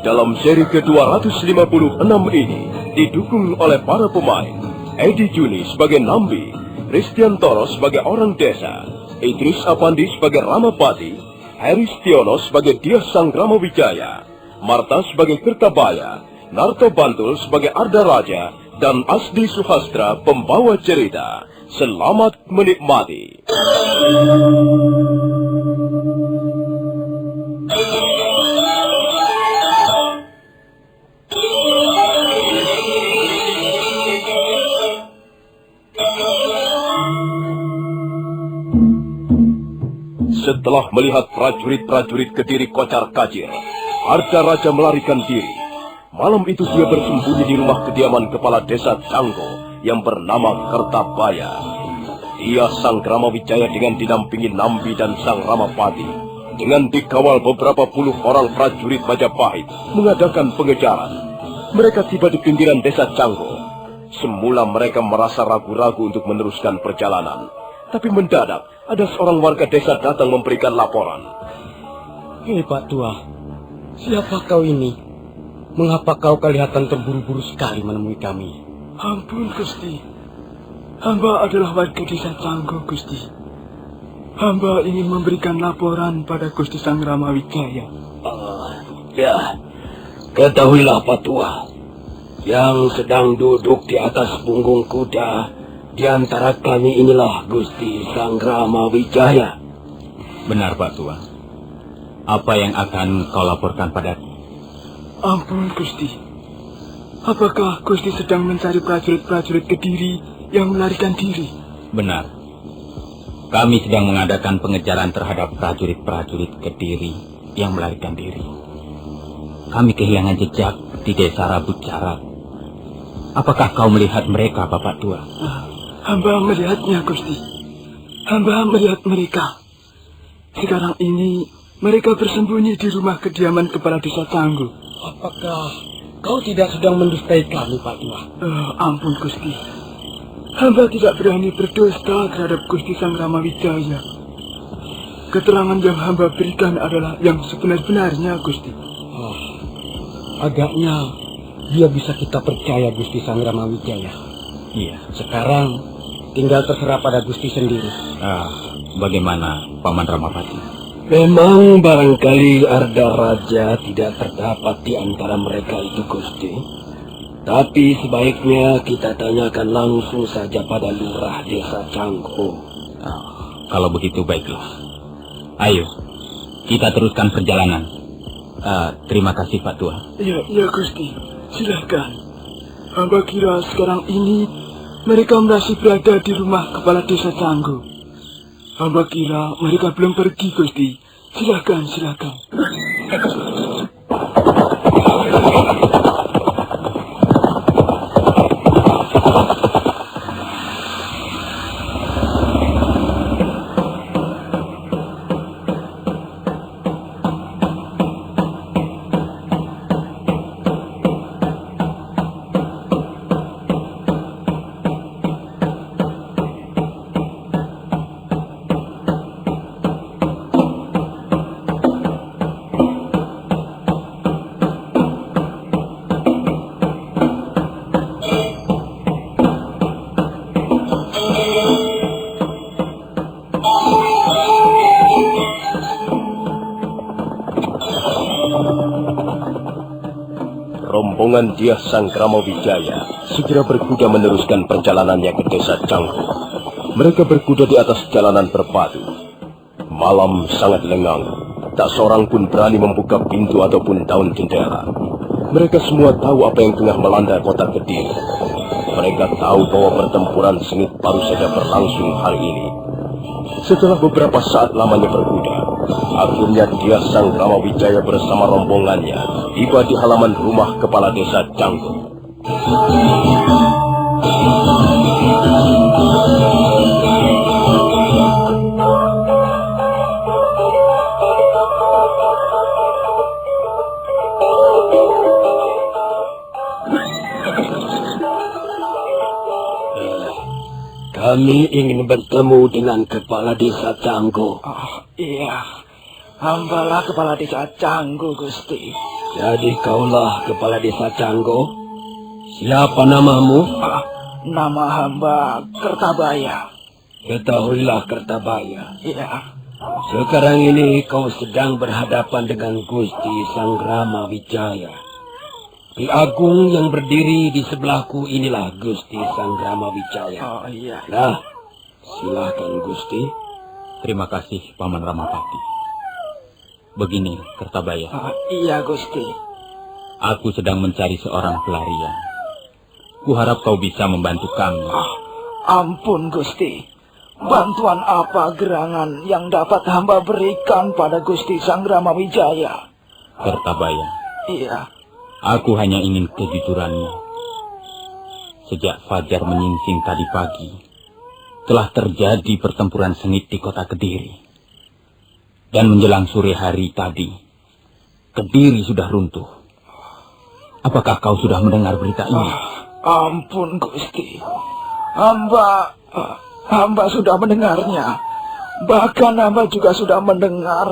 Dalam seri ke-256 ini didukung oleh para pemain Edi Juni sebagai Nambi, Christian Toro sebagai orang desa, Idris Apandi sebagai Ramapati, Heri Stiono sebagai Diah Sang Ramawijaya, Marta sebagai Kertabaya, Narto Bantul sebagai Arda Raja, dan Asdi Suhastra pembawa cerita. Selamat menikmati. Setelah melihat prajurit-prajurit Kediri kocar kacir, Arda Raja melarikan diri. Malam itu dia bersembunyi di rumah kediaman kepala desa Canggo yang bernama Kertabaya. Dia Sang Ramawijaya dengan didampingi Nambi dan Sang Ramapati, dengan dikawal beberapa puluh orang prajurit Majapahit, mengadakan pengejaran. Mereka tiba di pinggiran desa Canggo. Semula mereka merasa ragu-ragu untuk meneruskan perjalanan. Tapi mendadak, ada seorang warga desa datang memberikan laporan. Hei Pak Tua, siapa kau ini? Mengapa kau kelihatan terburu-buru sekali menemui kami? Ampun Gusti, hamba adalah warga desa Canggo Gusti. Hamba ingin memberikan laporan pada Gusti Sang Ramawijaya. Ya, ketahuilah Pak Tua, yang sedang duduk di atas punggung kuda di antara kami inilah Gusti Sang Ramawijaya. Benar Pak Tua. Apa yang akan kau laporkan padaku? Ampun Gusti, apakah Gusti sedang mencari prajurit-prajurit Kediri yang melarikan diri? Benar. Kami sedang mengadakan pengejaran terhadap prajurit-prajurit Kediri yang melarikan diri. Kami kehilangan jejak di desa Rabut Jarak. Apakah kau melihat mereka, Bapak Tua? Hamba melihatnya, Gusti. Hamba melihat mereka. Sekarang ini mereka bersembunyi di rumah kediaman kepala desa Canggo. Apakah kau tidak sedang mendustai kami, Pak Tua? Ampun, Gusti. Hamba tidak berani berdusta terhadap Gusti Sang Ramawijaya. Keterangan yang hamba berikan adalah yang sebenar-benarnya, Gusti. Agaknya dia bisa kita percaya, Gusti Sang Ramawijaya. Iya. Sekarang tinggal terserah pada Gusti sendiri. Bagaimana Paman Ramapati? Memang barangkali Arda Raja tidak terdapat di antara mereka itu, Gusti. Tapi sebaiknya kita tanyakan langsung saja pada lurah desa Canggo. Kalau begitu baiklah. Ayo, kita teruskan perjalanan. Terima kasih Pak Tua. Ya Gusti, silakan. Hamba kira sekarang ini mereka masih berada di rumah kepala desa Canggo. Hamba kira mereka belum pergi, Gusti. Silakan. Rombongan Diah Sang Ramawijaya segera berkuda meneruskan perjalanannya ke desa Canggo. Mereka berkuda di atas jalanan berbatu. Malam sangat lengang, tak seorang pun berani membuka pintu ataupun daun jendela. Mereka semua tahu apa yang tengah melanda kota Kediri. Mereka tahu bahwa pertempuran sengit baru saja berlangsung hari ini. Setelah beberapa saat lamanya berkuda, akhirnya Diah Sang Ramawijaya bersama rombongannya tiba di halaman rumah kepala desa Canggo. Kami ingin bertemu dengan kepala desa Canggo. Iya, hambalah kepala desa Canggo, Gusti. Jadi kaulah kepala desa Canggo. Siapa namamu? Nama hamba Kertabaya. Ketahuilah Kertabaya. Iya. Sekarang ini kau sedang berhadapan dengan Gusti Sanggrama Wijaya. Ki Agung yang berdiri di sebelahku inilah Gusti Sanggrama Wijaya. Oh iya. Nah, silakan Gusti. Terima kasih, Paman Ramapati. Begini, Kertabaya. Iya, Gusti. Aku sedang mencari seorang pelarian. Kuharap kau bisa membantu kami. Ampun, Gusti. Bantuan apa gerangan yang dapat hamba berikan pada Gusti Sanggrama Wijaya? Kertabaya, Iya. aku hanya ingin kejujuranmu. Sejak fajar menyingsing tadi pagi, telah terjadi pertempuran sengit di kota Kediri. Dan menjelang sore hari tadi, Kediri sudah runtuh. Apakah kau sudah mendengar berita ini? Ampun, Gusti. Hamba sudah mendengarnya. Bahkan hamba juga sudah mendengar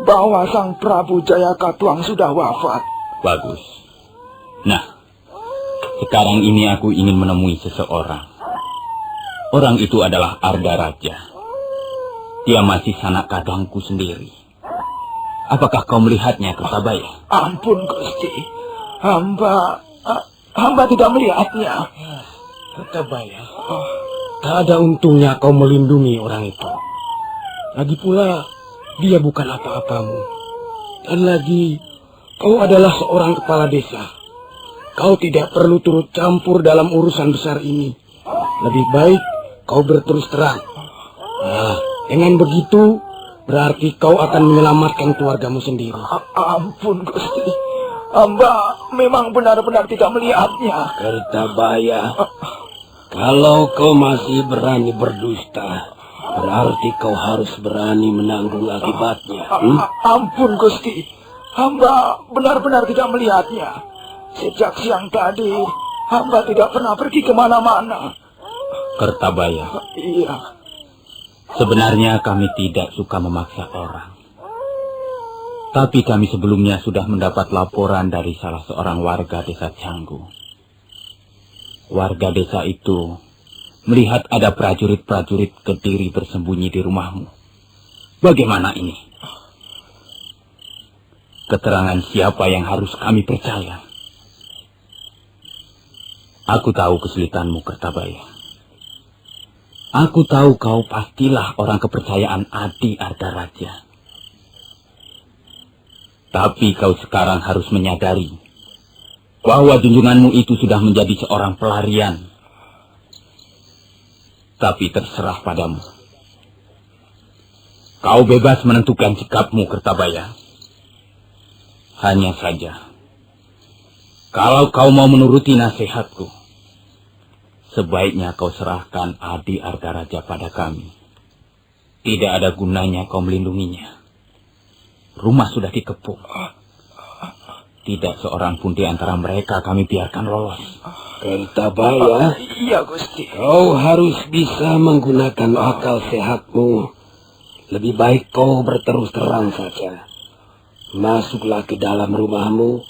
bahwa Sang Prabu Jayakatwang sudah wafat. Bagus. Nah, sekarang ini aku ingin menemui seseorang. Orang itu adalah Arda Raja. Dia masih sanak kadangku sendiri. Apakah kau melihatnya, Kertabaya? Ampun, Gusti. Hamba tidak melihatnya. Kertabaya, tak ada untungnya kau melindungi orang itu. Lagi pula, dia bukan apa-apamu. Dan lagi, kau adalah seorang kepala desa. Kau tidak perlu turut campur dalam urusan besar ini. Lebih baik kau berterus terang. Nah, dengan begitu, berarti kau akan menyelamatkan keluargamu sendiri. Ampun, Gusti. Hamba memang benar-benar tidak melihatnya. Kertabaya, kalau kau masih berani berdusta, berarti kau harus berani menanggung akibatnya. Ampun, Gusti. Hamba benar-benar tidak melihatnya. Sejak siang tadi, hamba tidak pernah pergi kemana-mana. Kertabaya, Iya. sebenarnya kami tidak suka memaksa orang. Tapi kami sebelumnya sudah mendapat laporan dari salah seorang warga desa Canggu. Warga desa itu melihat ada prajurit-prajurit Kediri bersembunyi di rumahmu. Bagaimana ini? Keterangan siapa yang harus kami percaya? Aku tahu kesulitanmu, Kertabaya. Aku tahu kau pastilah orang kepercayaan Adi Arda Raja. Tapi kau sekarang harus menyadari bahwa junjunganmu itu sudah menjadi seorang pelarian. Tapi terserah padamu. Kau bebas menentukan sikapmu, Kertabaya. Hanya saja, kalau kau mau menuruti nasihatku, sebaiknya kau serahkan Adi Arda Raja pada kami. Tidak ada gunanya kau melindunginya. Rumah sudah dikepung. Tidak seorang pun di antara mereka kami biarkan lolos. Kertabaya, Iya, Gusti. kau harus bisa menggunakan akal sehatmu. Lebih baik kau berterus terang saja. Masuklah ke dalam rumahmu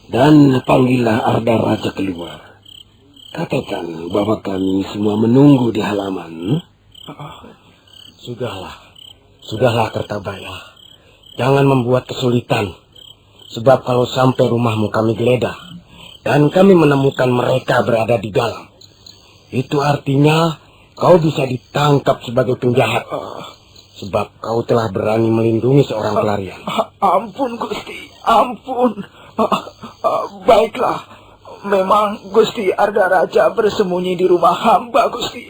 dan panggillah Arda Raja keluar. Katakan bahwa kami semua menunggu di halaman. Sudahlah Kertabaya. Jangan membuat kesulitan. Sebab kalau sampai rumahmu kami geledah dan kami menemukan mereka berada di dalam, itu artinya kau bisa ditangkap sebagai penjahat. Sebab kau telah berani melindungi seorang pelarian. Ampun, Gusti. Ampun. Baiklah. Memang Gusti Arda Raja bersembunyi di rumah hamba, Gusti.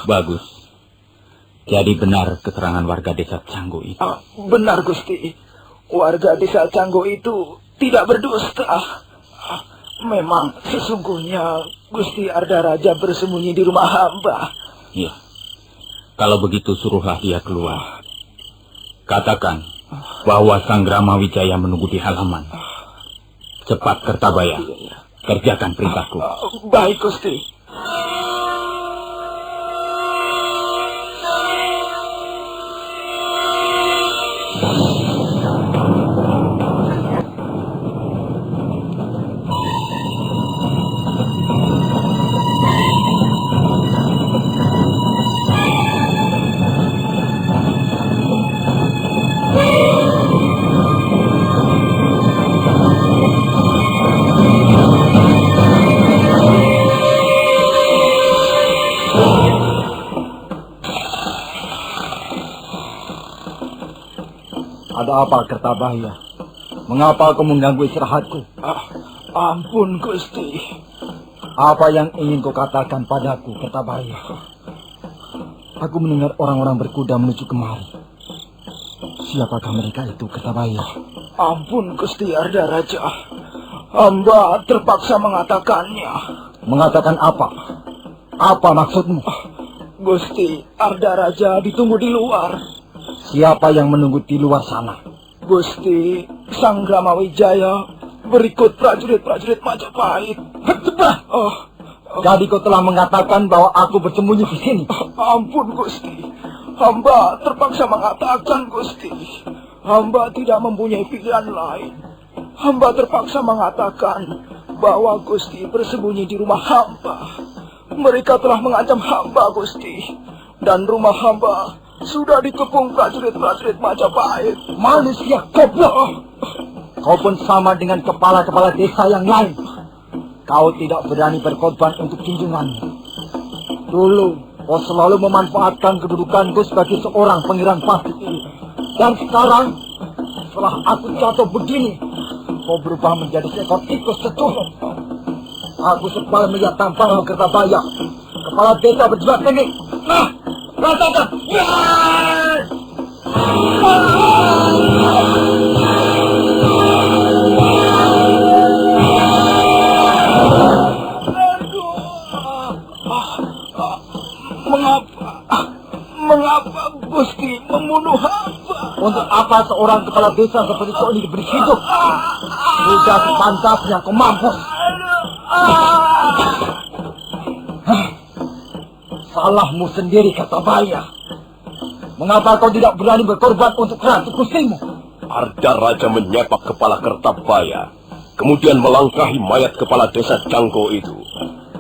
Bagus. Jadi benar keterangan warga desa Canggu itu. Benar, Gusti. Warga desa Canggu itu tidak berdusta. Memang sesungguhnya Gusti Arda Raja bersembunyi di rumah hamba. Iya. Kalau begitu suruhlah dia keluar. Katakan bahwa Sanggrama Wijaya menunggu di halaman. Cepat, Kertabaya. Kerjakan perintahku. Baik, Gusti. Ada apa, Kertabaya? Mengapa kau mengganggu istirahatku? Ampun, Gusti. Apa yang ingin kau katakan padaku, Kertabaya? Aku mendengar orang-orang berkuda menuju kemari. Siapakah mereka itu, Kertabaya? Ampun, Gusti Arda Raja. Hamba terpaksa mengatakannya. Mengatakan apa? Apa maksudmu? Gusti Arda Raja ditunggu di luar. Siapa yang menunggu di luar sana? Gusti Sanggrama Wijaya berikut prajurit-prajurit Majapahit. Jadi kau telah mengatakan bahwa aku bersembunyi di sini. Ampun, Gusti. Hamba terpaksa mengatakan, Gusti. Hamba tidak mempunyai pilihan lain. Hamba terpaksa mengatakan bahwa Gusti bersembunyi di rumah hamba. Mereka telah mengancam hamba, Gusti. Dan rumah hamba sudah dikepung prajurit-prajurit Majapahit. Manusia goblok! Kau pun sama dengan kepala-kepala desa yang lain. Kau tidak berani berkorban untuk junjunganmu. Dulu, kau selalu memanfaatkan kedudukanku sebagai seorang pangeran pasti. Dan sekarang, setelah aku jatuh begini, kau berubah menjadi seekor tikus seturun. Aku sebal melihat tampangmu, Kertabaya. Kepala desa berjiwa tinggi. Nah, rasakan! Mengapa Gusti membunuh hamba? Untuk apa seorang kepala desa seperti kau ini diberi hidup? Sudah sepantasnya kau mampus. Salahmu sendiri, Kertabaya. Mengapa kau tidak berani berkorban untuk ratu Gustimu? Arda Raja menyepak kepala Kertabaya, kemudian melangkahi mayat kepala desa Cangko itu.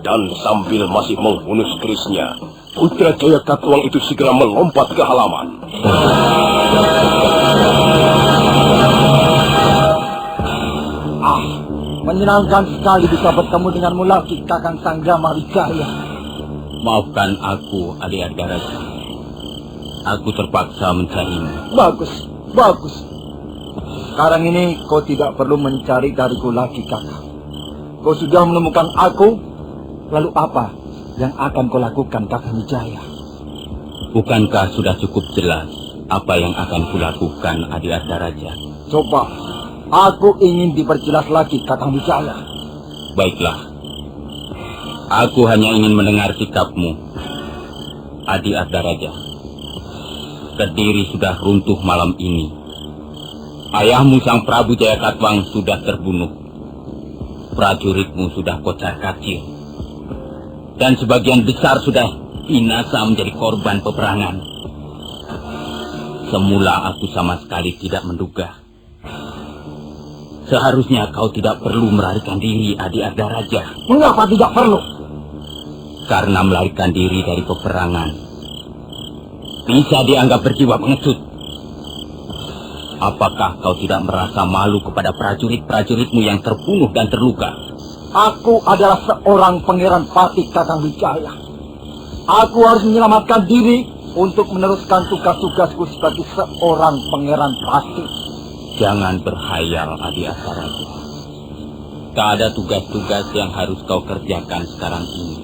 Dan sambil masih menghunus kerisnya, Putra Jaya Katuang itu segera melompat ke halaman. Menyenangkan sekali bisa bertemu denganmu lagi, Kakang Sanggrama Wijaya. Maafkan aku, Adik Arda Raja. Aku terpaksa mencarimu. Bagus, bagus. Sekarang ini kau tidak perlu mencari dariku lagi, Kakak. Kau sudah menemukan aku. Lalu apa yang akan kau lakukan, Kakang Wijaya? Bukankah sudah cukup jelas apa yang akan kulakukan, Adik Arda Raja? Coba, aku ingin diperjelas lagi, Kakang Wijaya. Baiklah. Aku hanya ingin mendengar sikapmu, Adik Arda Raja. Kediri sudah runtuh malam ini. Ayahmu Sang Prabu Jaya Katuang sudah terbunuh. Prajuritmu sudah kocar-kacir. Dan sebagian besar sudah binasa menjadi korban peperangan. Semula aku sama sekali tidak menduga. Seharusnya kau tidak perlu melarikan diri, Adik Arda Raja. Mengapa tidak perlu? Karena melarikan diri dari peperangan bisa dianggap berjiwa pengecut. Apakah kau tidak merasa malu kepada prajurit-prajuritmu yang terbunuh dan terluka? Aku adalah seorang pangeran patih, Kakang Wijaya. Aku harus menyelamatkan diri untuk meneruskan tugas-tugasku sebagai seorang pangeran patih. Jangan berhayal, Adik Arda Raja. Tak ada tugas-tugas yang harus kau kerjakan sekarang ini,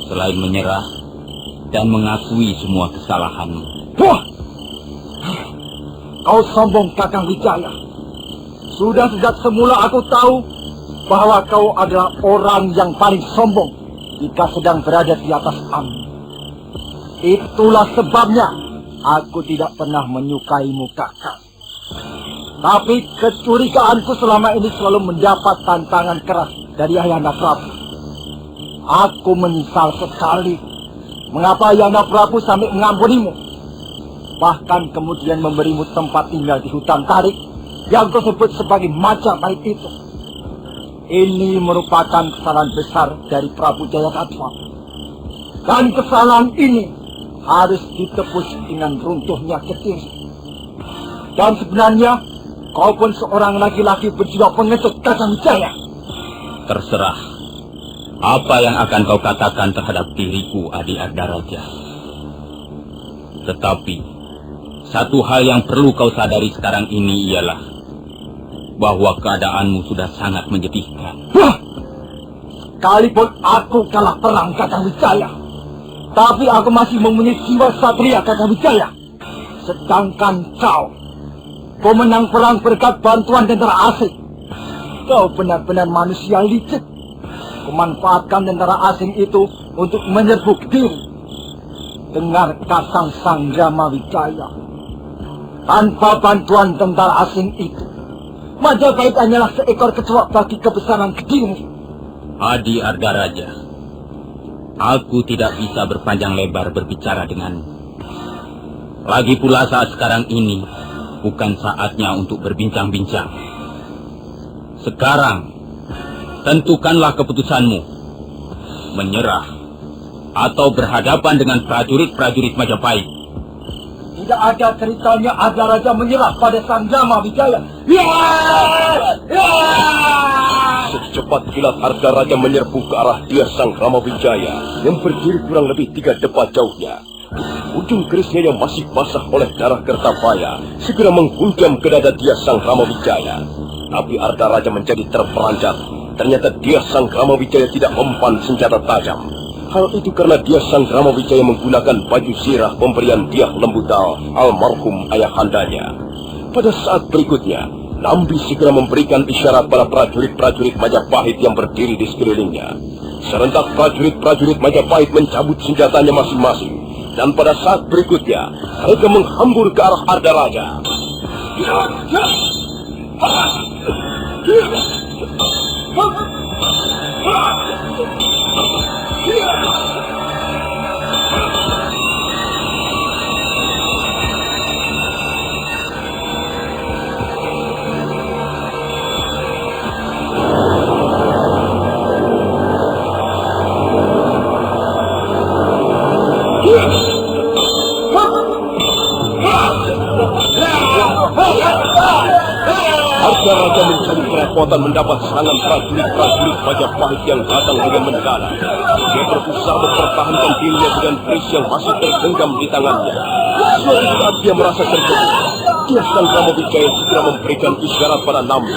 selain menyerah dan mengakui semua kesalahanmu. Wah! Kau sombong, Kakang Wijaya. Sudah sejak semula aku tahu bahwa kau adalah orang yang paling sombong jika sedang berada di atas angin. Itulah sebabnya aku tidak pernah menyukaimu, Kakang. Tapi kecurigaanku selama ini selalu mendapat tantangan keras dari Ayahanda Prabu. Aku menyesal sekali mengapa Ayahanda Prabu sampai mengampunimu. Bahkan kemudian memberimu tempat tinggal di hutan tarik yang kau sebut sebagai Majapahit itu. Ini merupakan kesalahan besar dari Prabu Jaya Katuang. Dan kesalahan ini harus ditebus dengan runtuhnya Kediri. Dan sebenarnya kau pun seorang laki-laki berjiwa pengecut, Kakang Wijaya. Terserah. Apa yang akan kau katakan terhadap diriku, Adik Arda Raja. Tetapi Satu hal yang perlu kau sadari sekarang ini ialah bahwa keadaanmu sudah sangat menyedihkan. Wah! Sekalipun aku kalah perang Kakang Wijaya, tapi aku masih mempunyai jiwa satria Kakang Wijaya. Sedangkan kau menang perang berkat bantuan tentara asing. Kau benar-benar manusia licik. Memanfaatkan tentara asing itu untuk menyerbu Kediri. Dengar Kakang Sangrama Wijaya. Tanpa bantuan tentara asing itu, Majapahit hanyalah seekor kecoak bagi kebesaran Kediri. Adi Ardaraja, aku tidak bisa berpanjang lebar berbicara denganmu. Lagi pula saat sekarang ini bukan saatnya untuk berbincang-bincang. Sekarang, tentukanlah keputusanmu. Menyerah atau berhadapan dengan prajurit-prajurit Majapahit. Tidak ada ceritanya Ardaraja menyerah pada Sangrama Wijaya. Secepat kilat Ardaraja menyerbu ke arah Dia Sangrama Wijaya yang berdiri kurang lebih 3 depa jauhnya. Ujung kerisnya yang masih basah oleh darah Kertapaya segera menghunjam ke dada Dia Sangrama Wijaya. Tapi Ardaraja menjadi terperanjat. Ternyata Dia Sangrama Wijaya tidak mempan senjata tajam. Hal itu karena Dia Sangrama Wijaya menggunakan baju sirah pemberian Dyah Lembudal almarhum ayahandanya. Pada saat berikutnya, Nambi segera memberikan isyarat pada prajurit-prajurit Majapahit yang berdiri di sekelilingnya. Serentak prajurit-prajurit Majapahit mencabut senjatanya masing-masing. Dan pada saat berikutnya, mereka menghambur ke arah Ardaraja. Ardaraja mencari kerepotan mendapat serangan prajurit-prajurit Majapahit yang datang dengan mendadak. Dia berusaha mempertahankan dirinya dengan keris yang masih tergenggam di tangannya. Suatu saat dia merasa terkejut. Dia Sangrama Wijaya segera memberikan isyarat pada Nambi.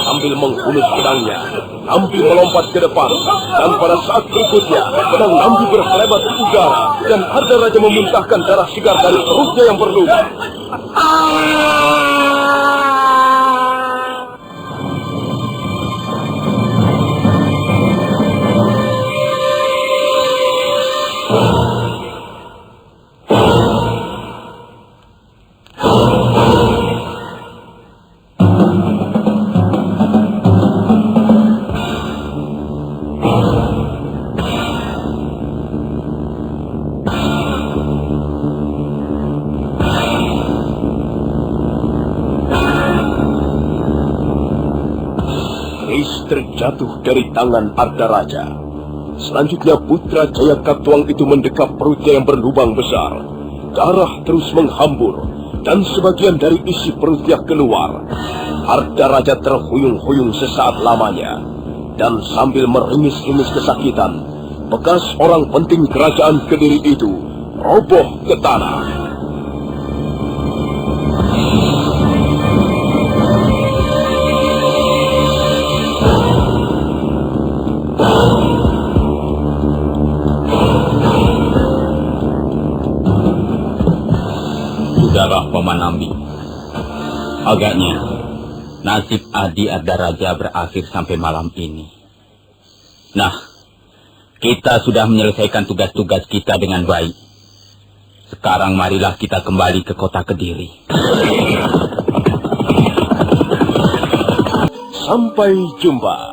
Sambil menghunus pedangnya, Nambi melompat ke depan. Dan pada saat berikutnya, pedang Nambi berkelebat di udara. Dan Ardaraja memuntahkan darah segar dari perutnya yang berluka. Terjatuh dari tangan Ardaraja. Selanjutnya putra Jaya Katuang itu mendekap perutnya yang berlubang besar. Darah terus menghambur dan sebagian dari isi perutnya keluar. Ardaraja terhuyung-huyung sesaat lamanya dan sambil meringis-ringis kesakitan, bekas orang penting kerajaan Kediri itu roboh ke tanah. Sudahlah Paman Nambi, agaknya nasib Adi Ardaraja berakhir sampai malam ini. Nah, kita sudah menyelesaikan tugas-tugas kita dengan baik. Sekarang marilah kita kembali ke kota Kediri. Sampai jumpa.